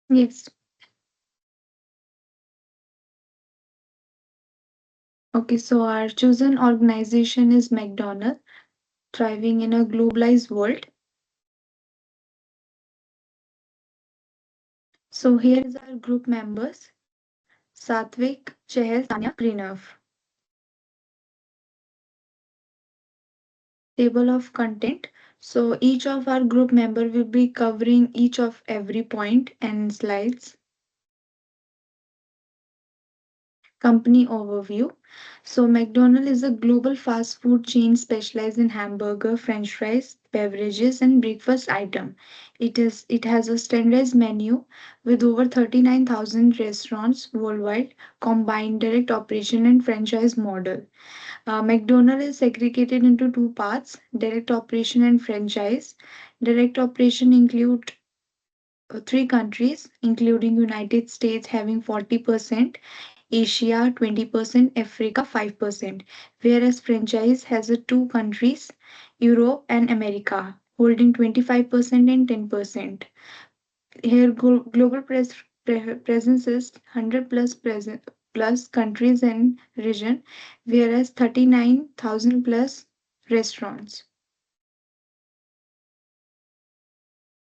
Yes. Okay, so our chosen organization is McDonald's, thriving in a globalized world. So here is our group members: Satvik, Chehel, Tanya, Prinav. Table of content. So each of our group member will be covering each of every point and slides. Company overview. So McDonald's is a global fast food chain specialized in hamburger, french fries, beverages and breakfast item. It has a standardized menu with over 39,000 restaurants worldwide, combined direct operation and franchise model. McDonald's is segregated into two parts: direct operation and franchise. Direct operation include three countries, including United States having 40%, Asia 20%, Africa 5%, whereas franchise has two countries, Europe and America, holding 25% and 10%. Here, global presence is 100 plus countries and region, whereas 39,000 plus restaurants.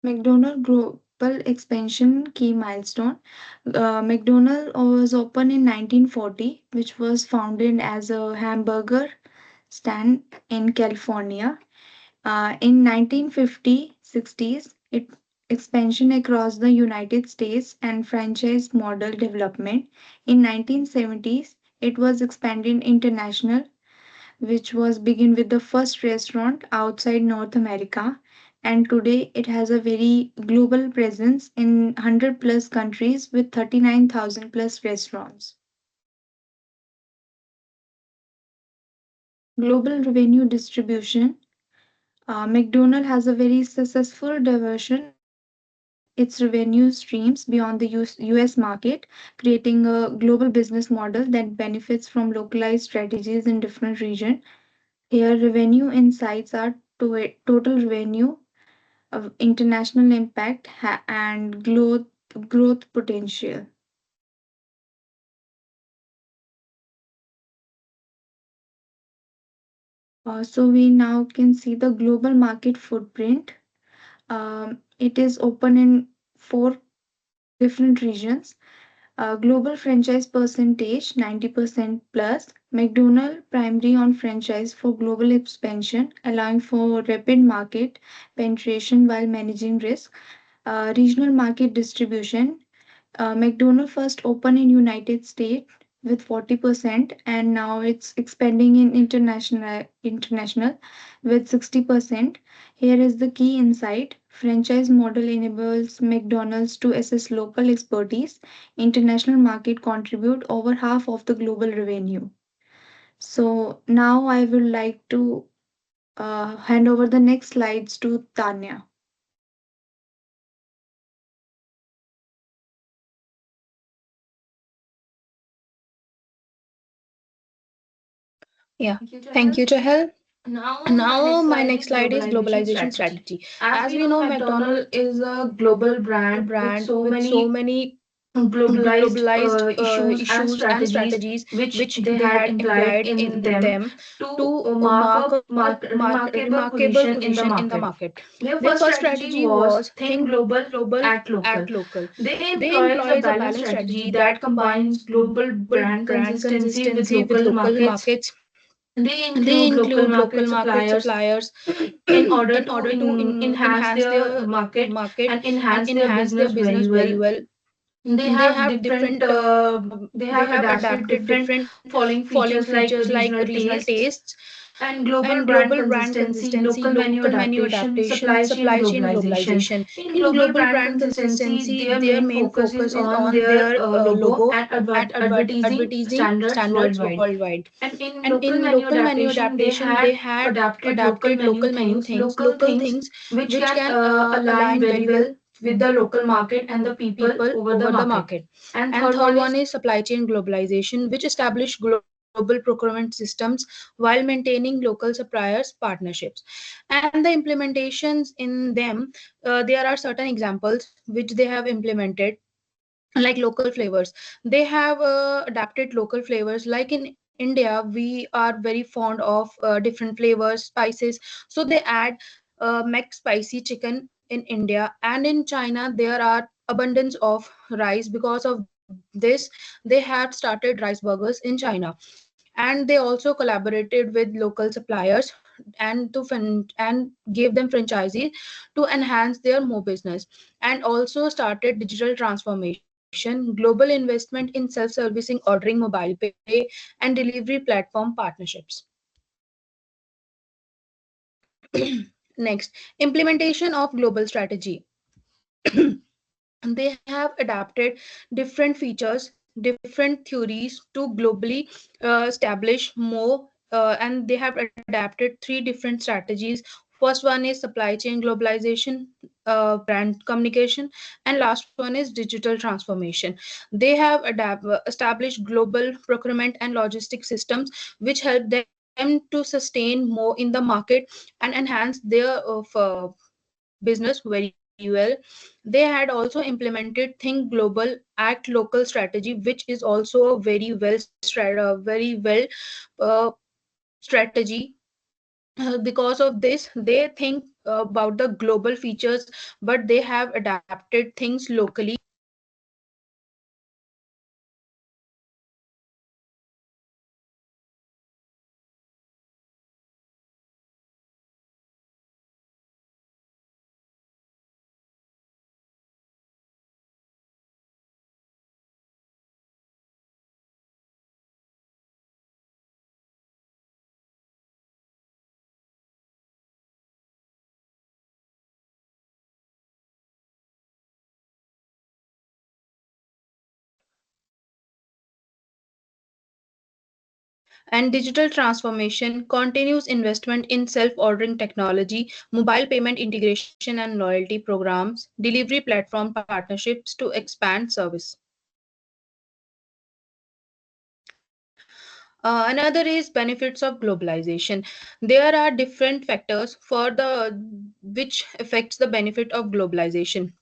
McDonald global expansion key milestone. McDonald was opened in 1940, which was founded as a hamburger stand in California. In 1950 60s, it expansion across the United States and franchise model development. In 1970s, it was expanded international, which was begin with the first restaurant outside North America. And today it has a very global presence in 100 plus countries with 39,000 plus restaurants. Global revenue distribution. McDonald has a very successful diversion its revenue streams beyond the US market, creating a global business model that benefits from localized strategies in different regions. Here, revenue insights are total revenue, of international impact, and growth potential. So we now can see the global market footprint. It is open in four different regions. Global franchise percentage 90% plus. McDonald primary on franchise for global expansion, allowing for rapid market penetration while managing risk. Regional market distribution. McDonald first opened in United States with 40% and now it's expanding in international with 60%. Here is the key insight. Franchise model enables McDonald's to assess local expertise. International market contribute over half of the global revenue. So now I would like to hand over the next slides to Tanya. Yeah, Thank you, thank Chahal. you, Chahal. Now, my Now, next my slide next is slide is globalization globalization strategy. strategy. As As we we know, know, McDonald's McDonald's is is a a global global brand with brand so with so many many globalized globalized issues and issues and strategies strategies which which they they had had employed employed in in them them to to mark mark a a remarkable remarkable position in the position in the market. market. Their Their first first strategy strategy was was think think global, global, act local. act local. They They employs a employs a balanced balanced strategy strategy that that combines combines global global brand brand consistency with consistency with local local markets. markets. They They include local include market local market suppliers suppliers in order in to order to enhance enhance their their market market and and enhance their enhance their business very business very well. well. They They have have different, different they they have have adapted adapted different different following following features like features like regional regional tastes tastes and global and brand global brand consistency, consistency, local menu local menu adaptation, adaptation, supply chain supply chain globalization. globalization. In In global global brand brand consistency, consistency, their their main main focus is focus is on on their their logo logo and and advertising advertising standards standards worldwide. worldwide. And in And local in menu local menu adaptation, they adaptation, they had had adapted adapted local local things things which which can can align align very very well well with the local market and the with people people over the over the market. market. And And third third one is one is supply chain globalization, which establish global procurement systems while maintaining local suppliers partnerships. And the implementations in them, there are certain examples which they have implemented. like local flavors. They have adapted local flavors. Like in India, we are very fond of different flavors, spices. So they add mac spicy chicken in India, and in China there are abundance of rice. Because of this, they have started rice burgers in China, and they also collaborated with local suppliers and gave them franchisees to enhance their more business, and also started digital transformation, global investment in self-servicing ordering, mobile pay, and delivery platform partnerships. Next, implementation of global strategy. They have adapted different features, different theories to globally establish more, and they have adapted three different strategies. First one is supply chain globalization, brand communication, and last one is digital transformation. They have established global procurement and logistic systems which help them to sustain more in the market and enhance their business very well. They had also implemented Think Global, Act Local strategy, which is also a very well uh, strategy. Because of this, they think about the global features, but they have adapted things locally. And digital transformation continues investment in self-ordering technology, mobile payment integration and loyalty programs, delivery platform partnerships to expand service. Another is benefits of globalization. There are different factors for the which affects the benefit of globalization.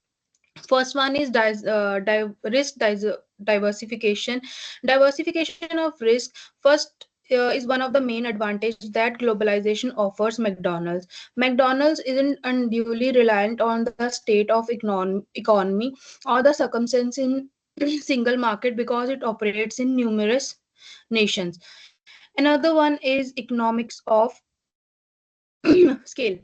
First one is diversification. Diversification of risk. First is one of the main advantage that globalization offers McDonald's. McDonald's isn't unduly reliant on the state of economy or the circumstance in single market because it operates in numerous nations. Another one is economics of scale.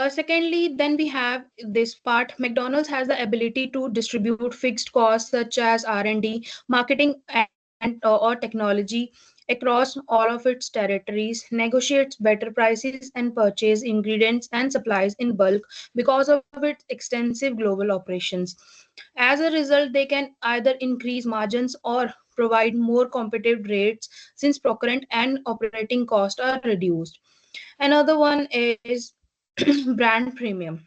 Secondly, then we have this part. McDonald's has the ability to distribute fixed costs such as R&D, marketing, or technology across all of its territories, negotiates better prices, and purchase ingredients and supplies in bulk because of its extensive global operations. As a result, they can either increase margins or provide more competitive rates since procurement and operating costs are reduced. Another one is brand premium.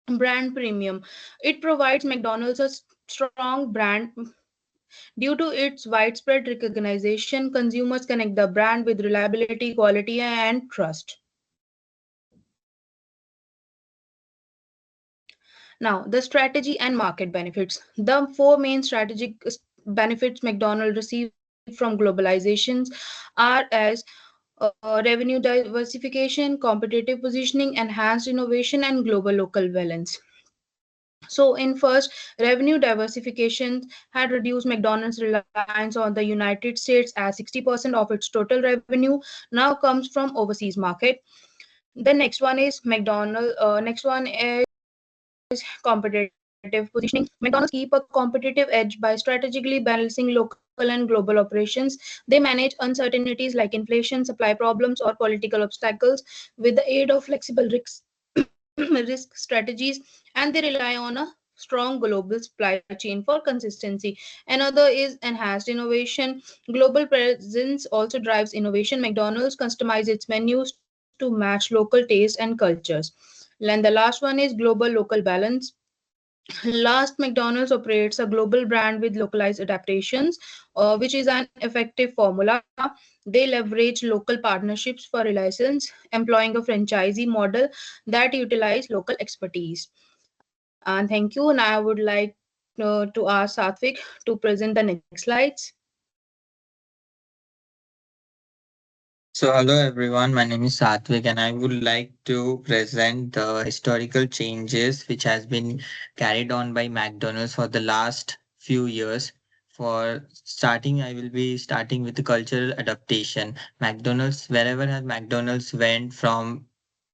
Brand premium. It provides McDonald's a strong brand. Due to its widespread recognition, consumers connect the brand with reliability, quality, and trust. Now, the strategy and market benefits. The four main strategic benefits McDonald's received from globalizations are as revenue diversification, competitive positioning, enhanced innovation, and global local balance. So, in first, revenue diversification had reduced McDonald's reliance on the United States, as 60% of its total revenue now comes from overseas market. The next one is next one is competitive positioning. McDonald's keep a competitive edge by strategically balancing local and global operations. They manage uncertainties like inflation, supply problems, or political obstacles with the aid of flexible risk strategies, and they rely on a strong global supply chain for consistency. Another is enhanced innovation. Global presence also drives innovation. McDonald's customize its menus to match local taste and cultures. And the last one is global local balance. Last, McDonald's operates a global brand with localized adaptations, which is an effective formula. They leverage local partnerships for a license, employing a franchisee model that utilize local expertise. And thank you. And I would like to our Satvik to present the next slides. So, hello everyone, my name is Satvik, and I would like to present the historical changes which has been carried on by McDonald's for the last few years. For starting, I will be starting with the cultural adaptation. McDonald's, wherever has McDonald's went from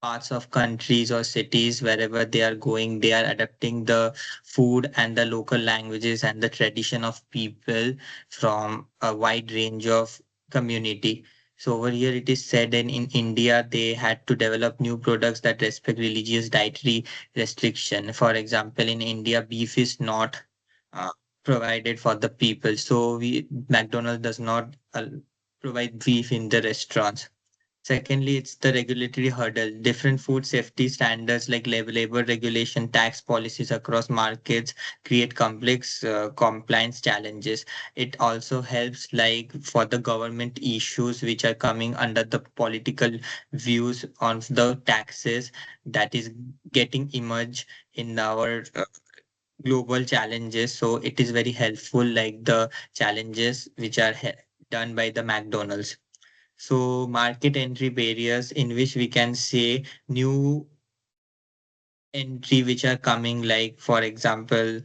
parts of countries or cities, wherever they are going, they are adapting the food and the local languages and the tradition of people from a wide range of community. So over here it is said in India they had to develop new products that respect religious dietary restriction. For example, in India beef is not uh, provided for the people. So we McDonald's does not provide beef in the restaurants. Secondly, it's the regulatory hurdle. Different food safety standards like labor regulation, tax policies across markets create complex compliance challenges. It also helps like for the government issues which are coming under the political views on the taxes that is getting emerged in our global challenges. So it is very helpful like the challenges which are done by the McDonald's. So market entry barriers in which we can say new entry which are coming like for example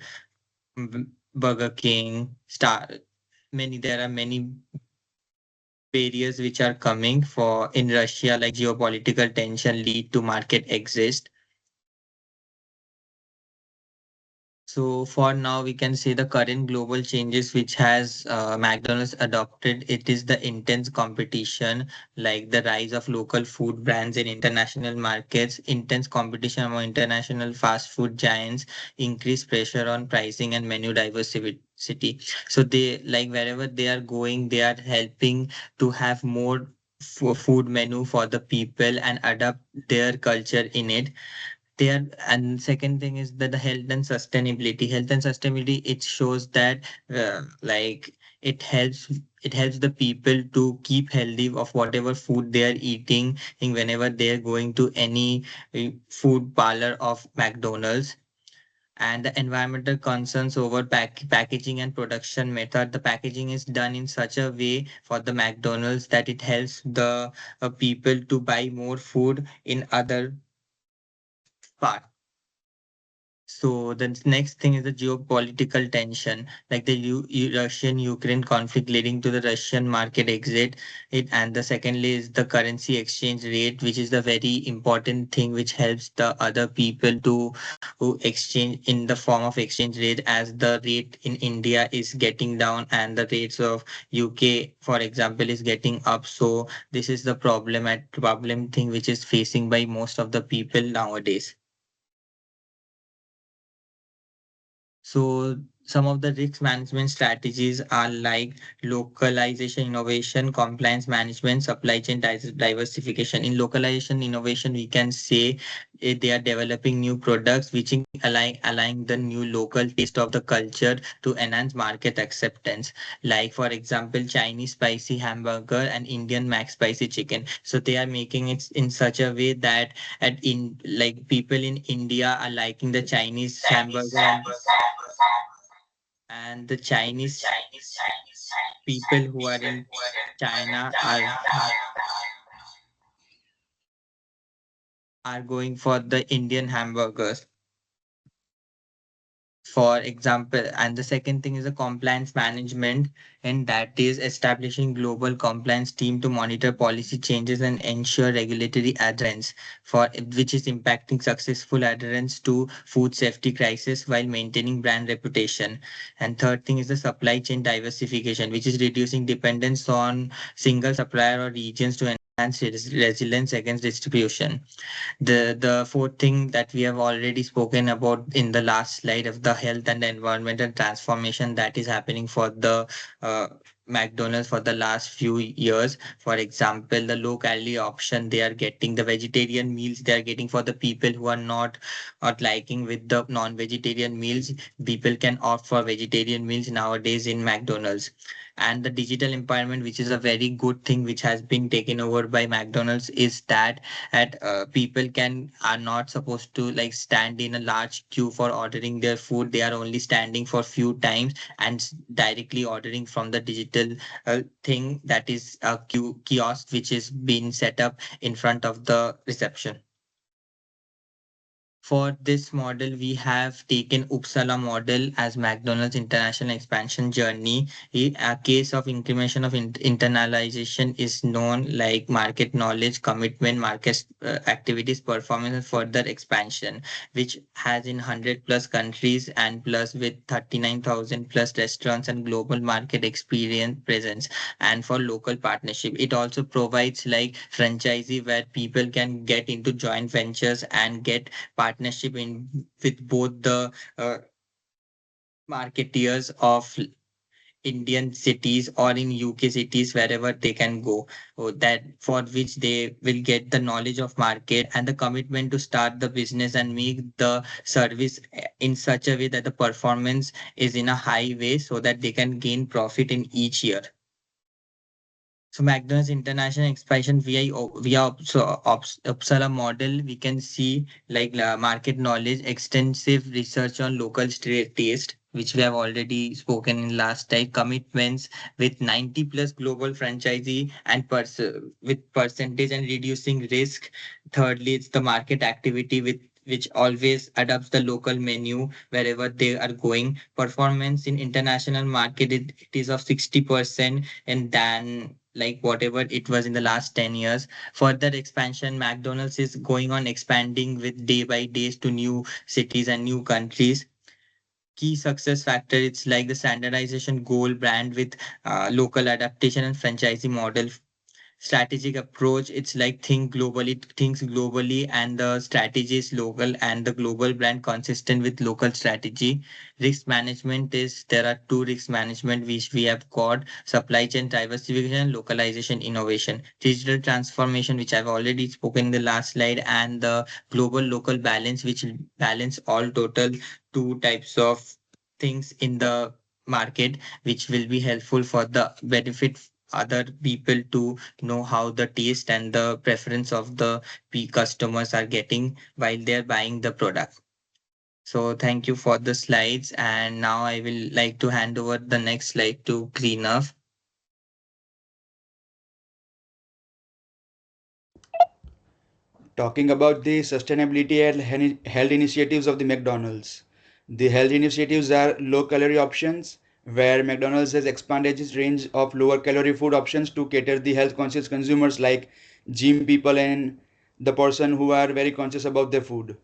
Burger King, Star many there are many barriers which are coming for in Russia like geopolitical tension lead to market exist. So for now, we can say the current global changes which has McDonald's adopted. It is the intense competition, like the rise of local food brands in international markets, intense competition among international fast food giants, increased pressure on pricing and menu diversity. So they like wherever they are going, they are helping to have more food menu for the people and adapt their culture in it there. And second thing is that the health and sustainability, it shows that like it helps the people to keep healthy of whatever food they are eating and whenever they are going to any food parlor of McDonald's. And the environmental concerns over packaging and production method. The packaging is done in such a way for the McDonald's that it helps the people to buy more food in other parts. So the next thing is the geopolitical tension, like the Russian-Ukraine conflict leading to the Russian market exit. And the secondly is the currency exchange rate, which is the very important thing which helps the other people to who exchange in the form of exchange rate as the rate in India is getting down and the rates of UK, for example, is getting up. So this is the problem thing which is facing by most of the people nowadays. So some of the risk management strategies are like localization, innovation, compliance management, supply chain diversification. In localization innovation, we can say they are developing new products which align the new local taste of the culture to enhance market acceptance. Like for example, Chinese spicy hamburger and Indian mac spicy chicken. So they are making it in such a way that at in like people in India are liking the Chinese hamburger and the Chinese people who are in China are going for the Indian hamburgers. For example, and the second thing is the compliance management, and that is establishing global compliance team to monitor policy changes and ensure regulatory adherence for which is impacting successful adherence to food safety crisis while maintaining brand reputation. And third thing is the supply chain diversification, which is reducing dependence on single supplier or regions to enhance resilience against distribution. The fourth thing that we have already spoken about in the last slide of the health and environmental transformation that is happening for the uh, McDonald's for the last few years. For example, the low calorie option they are getting, the vegetarian meals they are getting for the people who are not liking with the non-vegetarian meals. People can opt for vegetarian meals nowadays in McDonald's. and the digital empowerment, which is a very good thing which has been taken over by McDonald's, is that at people can are not supposed to like stand in a large queue for ordering their food. They are only standing for few times and directly ordering from the digital thing, that is a kiosk which is being set up in front of the reception. For this model, we have taken Uppsala model as McDonald's international expansion journey. A case of incrementation of internalization is known like market knowledge, commitment, market activities, performance, and further expansion, which has in 100 plus countries and plus with 39,000 plus restaurants and global market experience presence. And for local partnership, it also provides like franchisee where people can get into joint ventures and get partnership in with both the marketeers of Indian cities or in UK cities wherever they can go, that for which they will get the knowledge of market and the commitment to start the business and make the service in such a way that the performance is in a high way so that they can gain profit in each year. So McDonald's international expansion via Uppsala model, we can see like market knowledge, extensive research on local taste, which we have already spoken in last time, commitments with 90 plus global franchisee and with percentage and reducing risk. Thirdly, it's the market activity with which always adapts the local menu wherever they are going. Performance in international market, it is of 60% and then like whatever it was in the last 10 years. Further expansion, McDonald's is going on expanding with day by days to new cities and new countries. Key success factor, it's like the standardization goal brand with local adaptation and franchisee model. Strategic approach, it's like thinks globally and the strategy is local and the global brand consistent with local strategy. Risk management is there are two risk management which we have got: supply chain diversification, localization, innovation. Digital transformation, which I've already spoken in the last slide, and the global local balance, which will balance all total two types of things in the market, which will be helpful for the benefit other people to know how the taste and the preference of the customers are getting while they're buying the product. So thank you for the slides, and now I will like to hand over the next slide to Greenup. Talking about the sustainability and health initiatives of the McDonald's. The health initiatives are low calorie options, where McDonald's has expanded its range of lower calorie food options to cater the health conscious consumers like gym people and the person who are very conscious about their food.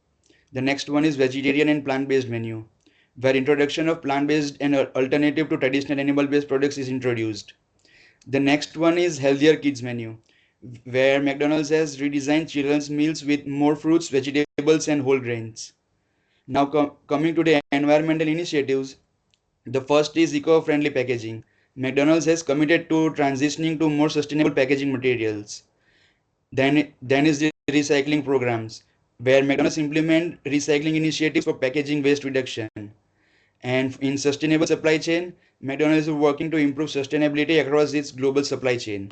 The next one is vegetarian and plant-based menu, where introduction of plant-based and alternative to traditional animal-based products is introduced. The next one is healthier kids menu, where McDonald's has redesigned children's meals with more fruits, vegetables, and whole grains. Now, coming to the environmental initiatives, the first is eco-friendly packaging. McDonald's has committed to transitioning to more sustainable packaging materials. Then is the recycling programs, where McDonald's implement recycling initiatives for packaging waste reduction. And in sustainable supply chain, McDonald's is working to improve sustainability across its global supply chain.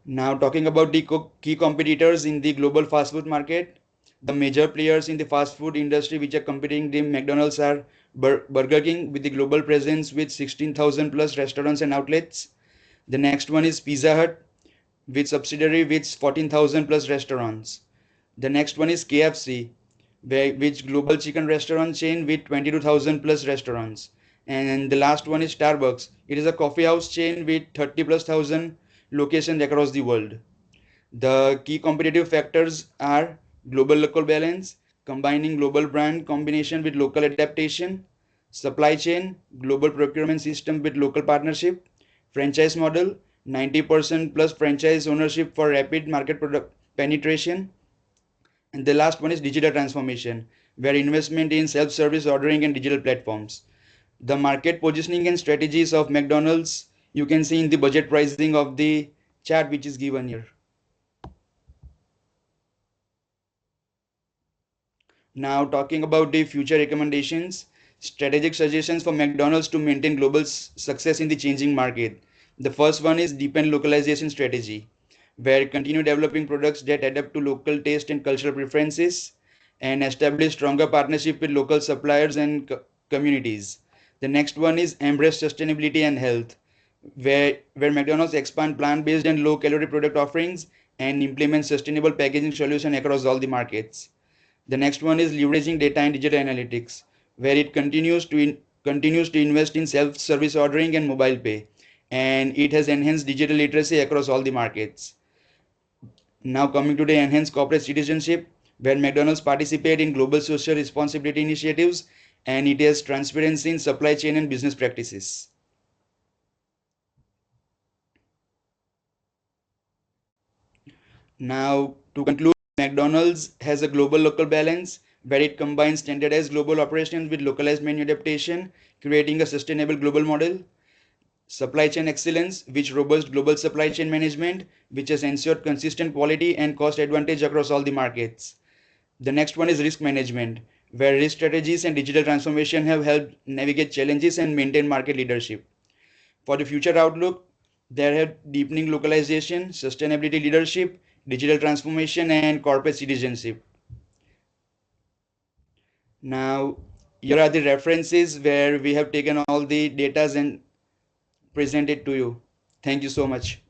Now, talking about the key competitors in the global fast food market, the major players in the fast food industry which are competing with McDonald's are Burger King with the global presence with 16,000 plus restaurants and outlets. The next one is Pizza Hut with subsidiary with 14,000 plus restaurants. The next one is KFC, which global chicken restaurant chain with 22,000 plus restaurants. And the last one is Starbucks. It is a coffee house chain with 30 plus thousand locations across the world. The key competitive factors are global local balance, combining global brand combination with local adaptation, supply chain, global procurement system with local partnership, franchise model, 90% plus franchise ownership for rapid market product penetration, and the last one is digital transformation, where investment in self-service ordering and digital platforms. The market positioning and strategies of McDonald's you can see in the budget pricing of the chart which is given here. Now talking about the future recommendations. Strategic suggestions for McDonald's to maintain global success in the changing market. The first one is deepen localization strategy, where continue developing products that adapt to local taste and cultural preferences, and establish stronger partnership with local suppliers and communities. The next one is embrace sustainability and health, where McDonald's expand plant-based and low-calorie product offerings and implement sustainable packaging solution across all the markets. The next one is leveraging data and digital analytics, where it continues to invest in self-service ordering and mobile pay, and it has enhanced digital literacy across all the markets. Now coming to the enhanced corporate citizenship, where McDonald's participate in global social responsibility initiatives, and it has transparency in supply chain and business practices. Now, to conclude, McDonald's has a global local balance where it combines standardized global operations with localized menu adaptation, creating a sustainable global model. Supply chain excellence, which robust global supply chain management, which has ensured consistent quality and cost advantage across all the markets. The next one is risk management, where risk strategies and digital transformation have helped navigate challenges and maintain market leadership. For the future outlook, there have deepening localization, sustainability leadership, digital transformation, and corporate citizenship. Now, here are the references where we have taken all the data and presented to you. Thank you so much.